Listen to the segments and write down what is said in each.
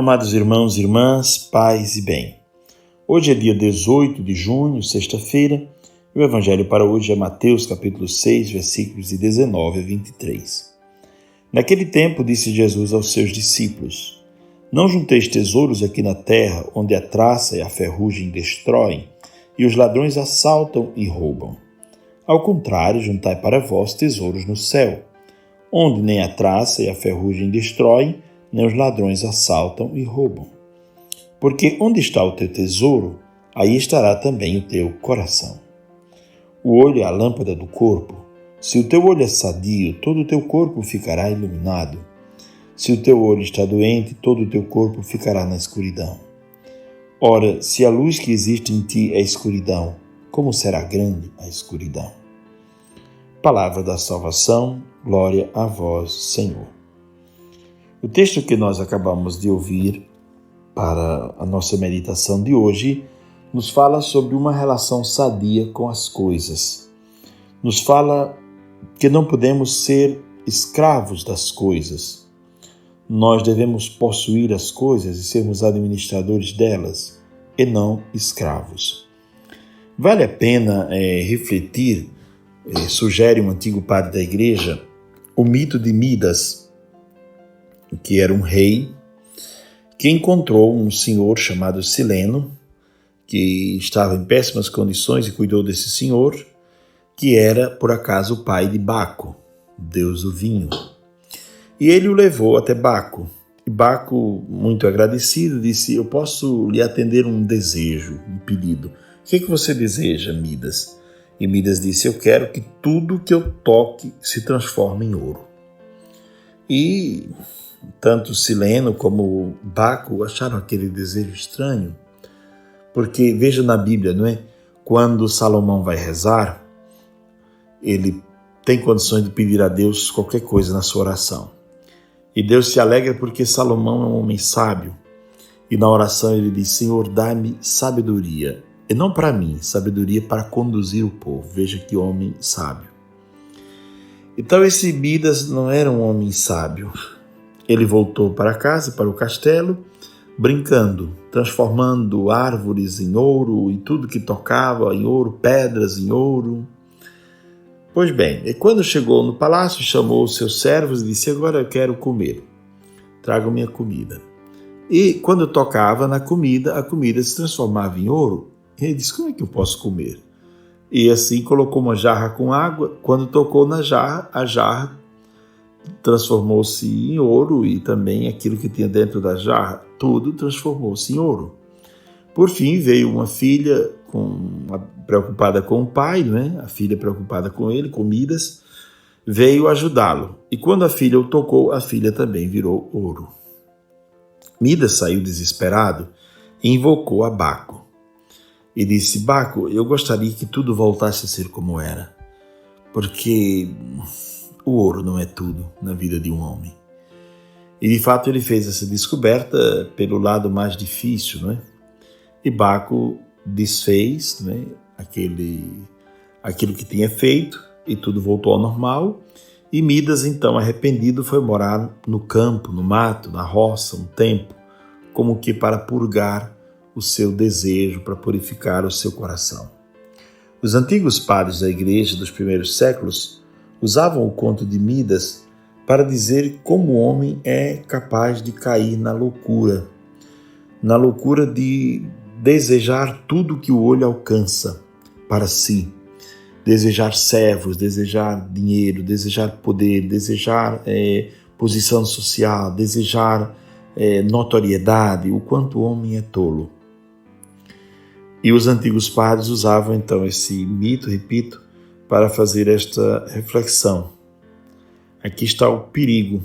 Amados irmãos e irmãs, paz e bem. Hoje é dia 18 de junho, sexta-feira, e o Evangelho para hoje é Mateus capítulo 6, versículos de 19 a 23. Naquele tempo disse Jesus aos seus discípulos: Não junteis tesouros aqui na terra, onde a traça e a ferrugem destroem, e os ladrões assaltam e roubam. Ao contrário, juntai para vós tesouros no céu, onde nem a traça e a ferrugem destroem, nem os ladrões assaltam e roubam. Porque onde está o teu tesouro, aí estará também o teu coração. O olho é a lâmpada do corpo. Se o teu olho é sadio, todo o teu corpo ficará iluminado. Se o teu olho está doente, todo o teu corpo ficará na escuridão. Ora, se a luz que existe em ti é escuridão, como será grande a escuridão? Palavra da salvação, glória a vós, Senhor. O texto que nós acabamos de ouvir para a nossa meditação de hoje nos fala sobre uma relação sadia com as coisas. Nos fala que não podemos ser escravos das coisas. Nós devemos possuir as coisas e sermos administradores delas, e não escravos. Vale a pena refletir, sugere um antigo padre da igreja, o mito de Midas, que era um rei, que encontrou um senhor chamado Sileno, que estava em péssimas condições e cuidou desse senhor, que era, por acaso, o pai de Baco, deus do vinho. E ele o levou até Baco. E Baco, muito agradecido, disse: Eu posso lhe atender um desejo, um pedido. O que você deseja, Midas? E Midas disse: Eu quero que tudo que eu toque se transforme em ouro. E tanto Sileno como Baco acharam aquele desejo estranho, porque veja na Bíblia, não é? Quando Salomão vai rezar, ele tem condições de pedir a Deus qualquer coisa na sua oração. E Deus se alegra porque Salomão é um homem sábio. E na oração ele diz: Senhor, dá-me sabedoria. E não para mim, sabedoria para conduzir o povo. Veja que homem sábio. Então esse Midas não era um homem sábio. Ele voltou para casa, para o castelo, brincando, transformando árvores em ouro e tudo que tocava em ouro, pedras em ouro. Pois bem, e quando chegou no palácio, chamou os seus servos e disse: Agora eu quero comer, tragam minha comida. E quando tocava na comida, a comida se transformava em ouro. E ele disse: Como é que eu posso comer? E assim colocou uma jarra com água. Quando tocou na jarra, a jarra transformou-se em ouro, e também aquilo que tinha dentro da jarra, tudo transformou-se em ouro. Por fim, veio uma filha preocupada com o pai, né? A filha preocupada com ele, com Midas, veio ajudá-lo. E quando a filha o tocou, a filha também virou ouro. Midas saiu desesperado e invocou a Baco. E disse: Baco, eu gostaria que tudo voltasse a ser como era, porque o ouro não é tudo na vida de um homem. E de fato ele fez essa descoberta pelo lado mais difícil, não é? E Baco desfez, não é? Aquilo que tinha feito, e tudo voltou ao normal. E Midas, então arrependido, foi morar no campo, no mato, na roça, um tempo, como que para purgar o seu desejo, para purificar o seu coração. Os antigos padres da igreja dos primeiros séculos usavam o conto de Midas para dizer como o homem é capaz de cair na loucura de desejar tudo que o olho alcança para si, desejar servos, desejar dinheiro, desejar poder, desejar posição social, desejar notoriedade, o quanto o homem é tolo. E os antigos padres usavam então esse mito, repito, para fazer esta reflexão. Aqui está o perigo.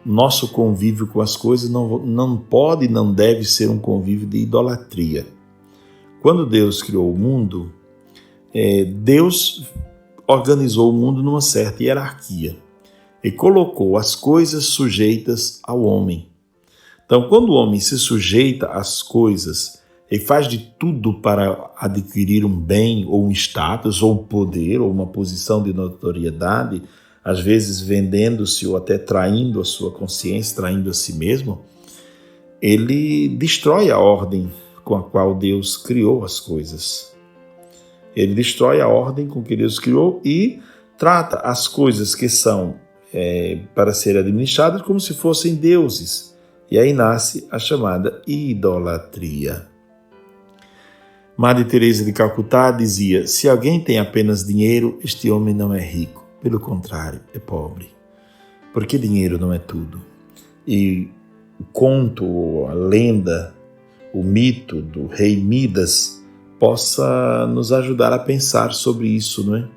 Nosso convívio com as coisas não pode e não deve ser um convívio de idolatria. Quando Deus criou o mundo, Deus organizou o mundo numa certa hierarquia e colocou as coisas sujeitas ao homem. Então, quando o homem se sujeita às coisas e faz de tudo para adquirir um bem ou um status ou um poder ou uma posição de notoriedade, às vezes vendendo-se ou até traindo a sua consciência, traindo a si mesmo, ele destrói a ordem com a qual Deus criou as coisas. Ele destrói a ordem com que Deus criou e trata as coisas que são para ser administradas como se fossem deuses. E aí nasce a chamada idolatria. Madre Teresa de Calcutá dizia: se alguém tem apenas dinheiro, este homem não é rico. Pelo contrário, é pobre. Porque dinheiro não é tudo. E o conto, a lenda, o mito do rei Midas possa nos ajudar a pensar sobre isso, não é?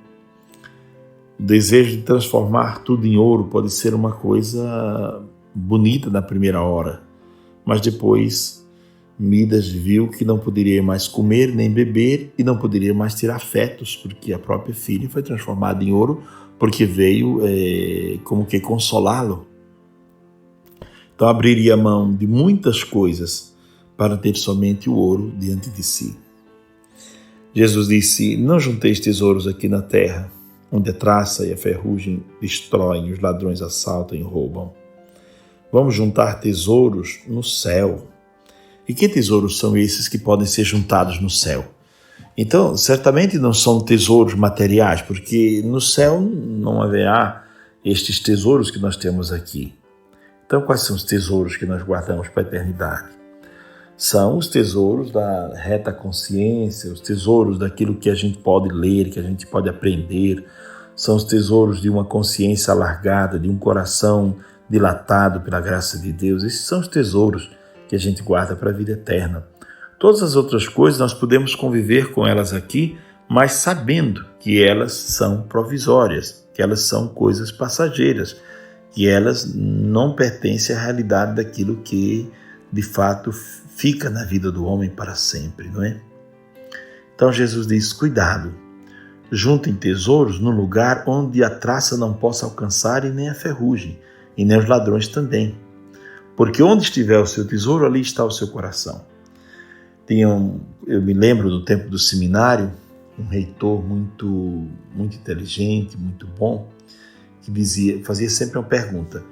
O desejo de transformar tudo em ouro pode ser uma coisa bonita na primeira hora, mas depois Midas viu que não poderia mais comer nem beber e não poderia mais ter afetos, porque a própria filha foi transformada em ouro, porque veio como que consolá-lo. Então abriria mão de muitas coisas para ter somente o ouro diante de si. Jesus disse: não junteis tesouros aqui na terra, onde a traça e a ferrugem destroem, os ladrões assaltam e roubam. Vamos juntar tesouros no céu. E que tesouros são esses que podem ser juntados no céu? Então, certamente não são tesouros materiais, porque no céu não haverá estes tesouros que nós temos aqui. Então, quais são os tesouros que nós guardamos para a eternidade? São os tesouros da reta consciência, os tesouros daquilo que a gente pode ler, que a gente pode aprender. São os tesouros de uma consciência alargada, de um coração dilatado pela graça de Deus. Esses são os tesouros que a gente guarda para a vida eterna. Todas as outras coisas nós podemos conviver com elas aqui, mas sabendo que elas são provisórias, que elas são coisas passageiras, que elas não pertencem à realidade daquilo que de fato fica na vida do homem para sempre, não é? Então Jesus diz: cuidado, juntem tesouros no lugar onde a traça não possa alcançar e nem a ferrugem, e nem os ladrões também. Porque onde estiver o seu tesouro, ali está o seu coração. Eu me lembro do tempo do seminário, um reitor muito inteligente, muito bom, que fazia sempre uma pergunta: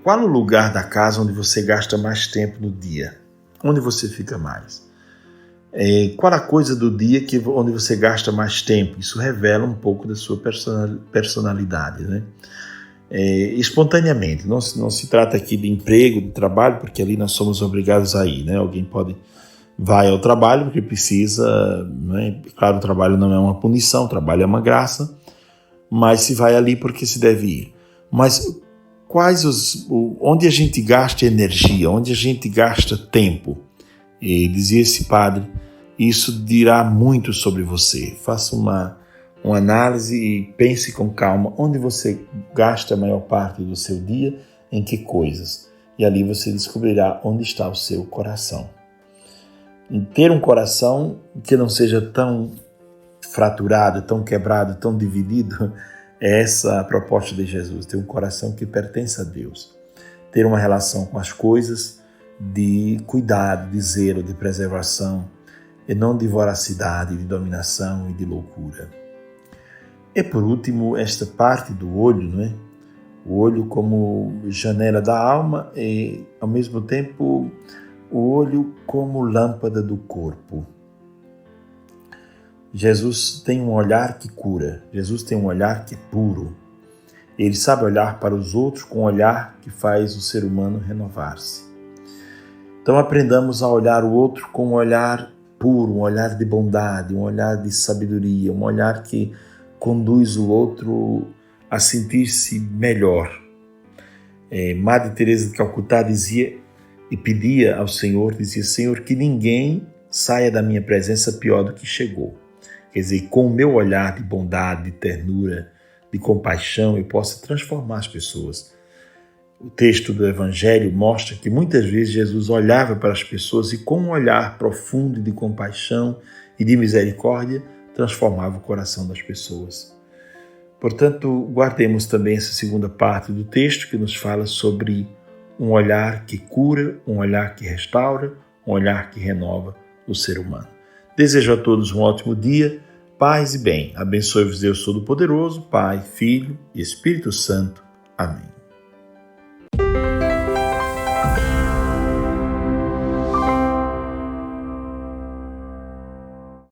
qual o lugar da casa onde você gasta mais tempo no dia? Onde você fica mais? Qual a coisa do dia onde você gasta mais tempo? Isso revela um pouco da sua personalidade, né? Espontaneamente, não se trata aqui de emprego, de trabalho, porque ali nós somos obrigados a ir, né? Alguém vai ao trabalho porque precisa, né? Claro, o trabalho não é uma punição, o trabalho é uma graça, mas se vai ali porque se deve ir. Mas onde a gente gasta energia, onde a gente gasta tempo? E dizia esse padre: isso dirá muito sobre você. Faça uma análise e pense com calma onde você gasta a maior parte do seu dia, em que coisas. E ali você descobrirá onde está o seu coração. E ter um coração que não seja tão fraturado, tão quebrado, tão dividido, é essa a proposta de Jesus. Ter um coração que pertence a Deus. Ter uma relação com as coisas de cuidado, de zelo, de preservação, e não de voracidade, de dominação e de loucura. E por último, esta parte do olho, não é? O olho como janela da alma e, ao mesmo tempo, o olho como lâmpada do corpo. Jesus tem um olhar que cura, Jesus tem um olhar que é puro. Ele sabe olhar para os outros com um olhar que faz o ser humano renovar-se. Então aprendamos a olhar o outro com um olhar puro, um olhar de bondade, um olhar de sabedoria, um olhar que conduz o outro a sentir-se melhor. Madre Teresa de Calcutá dizia e pedia ao Senhor, dizia: Senhor, que ninguém saia da minha presença pior do que chegou. Quer dizer, com o meu olhar de bondade, de ternura, de compaixão, eu possa transformar as pessoas. O texto do Evangelho mostra que muitas vezes Jesus olhava para as pessoas e com um olhar profundo de compaixão e de misericórdia, transformava o coração das pessoas. Portanto, guardemos também essa segunda parte do texto que nos fala sobre um olhar que cura, um olhar que restaura, um olhar que renova o ser humano. Desejo a todos um ótimo dia, paz e bem. Abençoe-vos Deus Todo-Poderoso, Pai, Filho e Espírito Santo. Amém.